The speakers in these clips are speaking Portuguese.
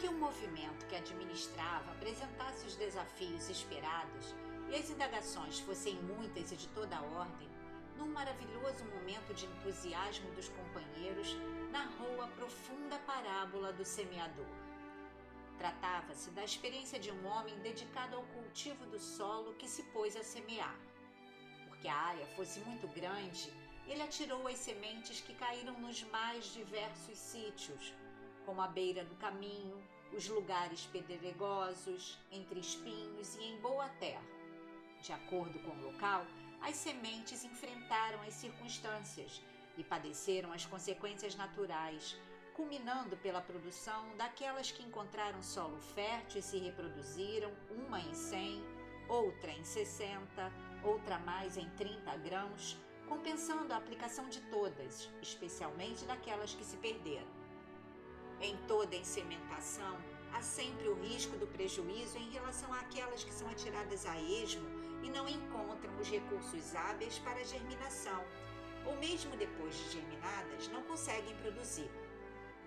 que o movimento que administrava apresentasse os desafios esperados e as indagações fossem muitas e de toda a ordem, num maravilhoso momento de entusiasmo dos companheiros, narrou a profunda parábola do semeador. Tratava-se da experiência de um homem dedicado ao cultivo do solo que se pôs a semear. Porque a área fosse muito grande, ele atirou as sementes que caíram nos mais diversos sítios, como a beira do caminho, os lugares pedregosos, entre espinhos e em boa terra. De acordo com o local, as sementes enfrentaram as circunstâncias e padeceram as consequências naturais, culminando pela produção daquelas que encontraram solo fértil e se reproduziram, uma em 100, outra em 60, outra mais em 30 grãos, compensando a aplicação de todas, especialmente daquelas que se perderam. Em toda ensementação, há sempre o risco do prejuízo em relação àquelas que são atiradas a esmo e não encontram os recursos hábeis para a germinação, ou mesmo depois de germinadas, não conseguem produzir.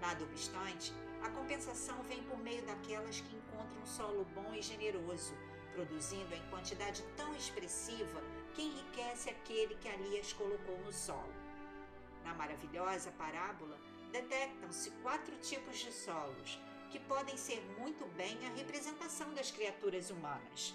Nada obstante, a compensação vem por meio daquelas que encontram um solo bom e generoso, produzindo em quantidade tão expressiva que enriquece aquele que ali as colocou no solo. Na maravilhosa parábola, detectam-se 4 tipos de solos, que podem ser muito bem a representação das criaturas humanas.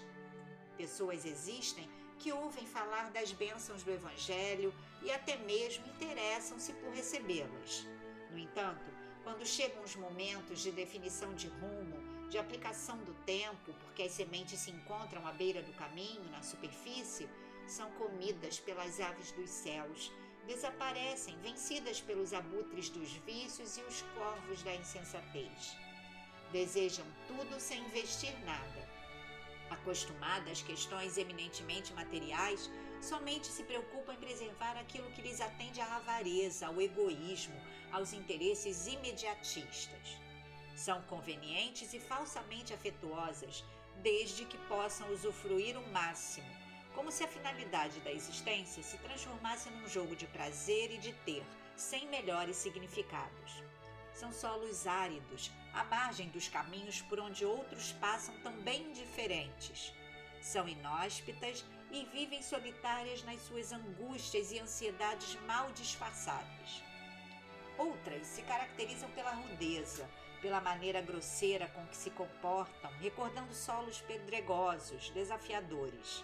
Pessoas existem que ouvem falar das bênçãos do Evangelho e até mesmo interessam-se por recebê-las. No entanto, quando chegam os momentos de definição de rumo, de aplicação do tempo, porque as sementes se encontram à beira do caminho, na superfície, são comidas pelas aves dos céus, desaparecem, vencidas pelos abutres dos vícios e os corvos da insensatez. Desejam tudo sem investir nada. Acostumadas às questões eminentemente materiais, somente se preocupam em preservar aquilo que lhes atende à avareza, ao egoísmo, aos interesses imediatistas. São convenientes e falsamente afetuosas, desde que possam usufruir o máximo, como se a finalidade da existência se transformasse num jogo de prazer e de ter, sem melhores significados. São solos áridos, à margem dos caminhos por onde outros passam também indiferentes. São inóspitas e vivem solitárias nas suas angústias e ansiedades mal disfarçadas. Outras se caracterizam pela rudeza, pela maneira grosseira com que se comportam, recordando solos pedregosos, desafiadores.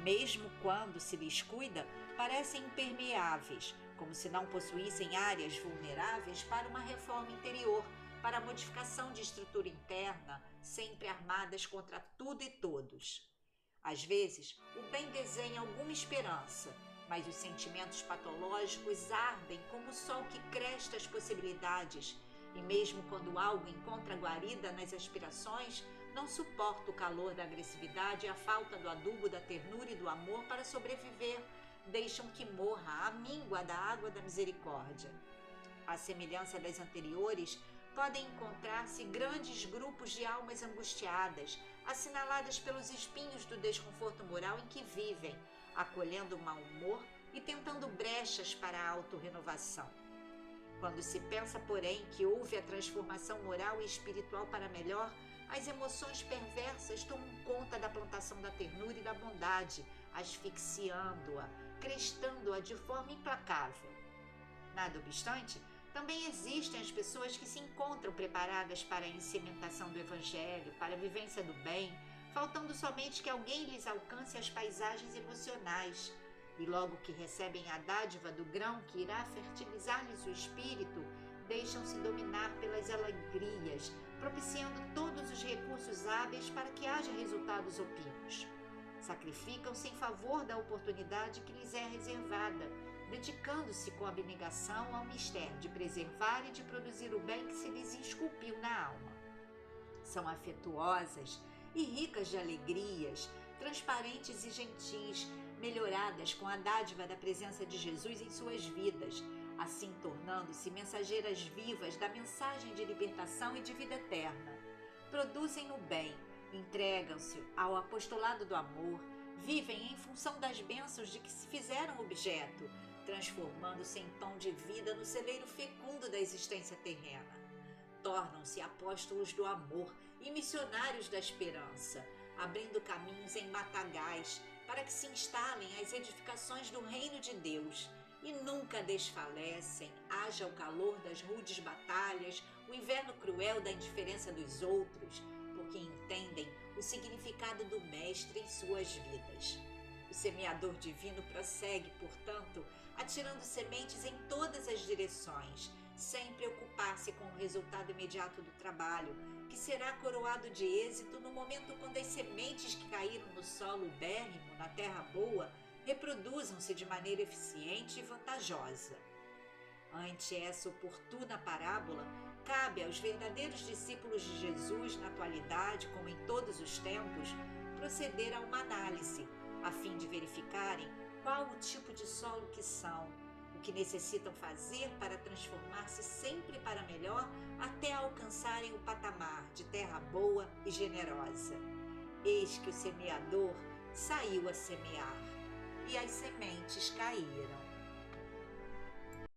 Mesmo quando se lhes cuida, parecem impermeáveis, como se não possuíssem áreas vulneráveis para uma reforma interior, para a modificação de estrutura interna, sempre armadas contra tudo e todos. Às vezes, o bem desenha alguma esperança, mas os sentimentos patológicos ardem como o sol que cresta as possibilidades, e mesmo quando algo encontra guarida nas aspirações, não suporta o calor da agressividade e a falta do adubo da ternura e do amor para sobreviver, deixam que morra a míngua da água da misericórdia. À semelhança das anteriores, podem encontrar-se grandes grupos de almas angustiadas, assinaladas pelos espinhos do desconforto moral em que vivem, acolhendo o mau humor e tentando brechas para a autorrenovação. Quando se pensa, porém, que houve a transformação moral e espiritual para melhor, as emoções perversas tomam conta da plantação da ternura e da bondade, asfixiando-a, crestando-a de forma implacável. Nada obstante, também existem as pessoas que se encontram preparadas para a incementação do Evangelho, para a vivência do bem, faltando somente que alguém lhes alcance as paisagens emocionais. E logo que recebem a dádiva do grão que irá fertilizar-lhes o espírito, deixam-se dominar pelas alegrias, propiciando todos os recursos hábeis para que haja resultados opímos. Sacrificam-se em favor da oportunidade que lhes é reservada, dedicando-se com abnegação ao mistério de preservar e de produzir o bem que se lhes esculpiu na alma. São afetuosas e ricas de alegrias, transparentes e gentis, melhoradas com a dádiva da presença de Jesus em suas vidas, assim tornando-se mensageiras vivas da mensagem de libertação e de vida eterna. Produzem o bem, entregam-se ao apostolado do amor, vivem em função das bênçãos de que se fizeram objeto, transformando-se em pão de vida no celeiro fecundo da existência terrena. tornam-se apóstolos do amor e missionários da esperança, abrindo caminhos em matagais para que se instalem as edificações do reino de Deus e nunca desfalecem, haja o calor das rudes batalhas, o inverno cruel da indiferença dos outros, porque entendem o significado do Mestre em suas vidas. O semeador divino prossegue, portanto, atirando sementes em todas as direções, sem preocupar-se com o resultado imediato do trabalho, que será coroado de êxito no momento quando as sementes que caíram no solo ubérrimo, na terra boa, reproduzam-se de maneira eficiente e vantajosa. Ante essa oportuna parábola, cabe aos verdadeiros discípulos de Jesus, na atualidade como em todos os tempos, proceder a uma análise, a fim de verificarem qual o tipo de solo que são, o que necessitam fazer para transformar-se sempre para melhor até alcançarem o patamar de terra boa e generosa. Eis que o semeador saiu a semear, e as sementes caíram.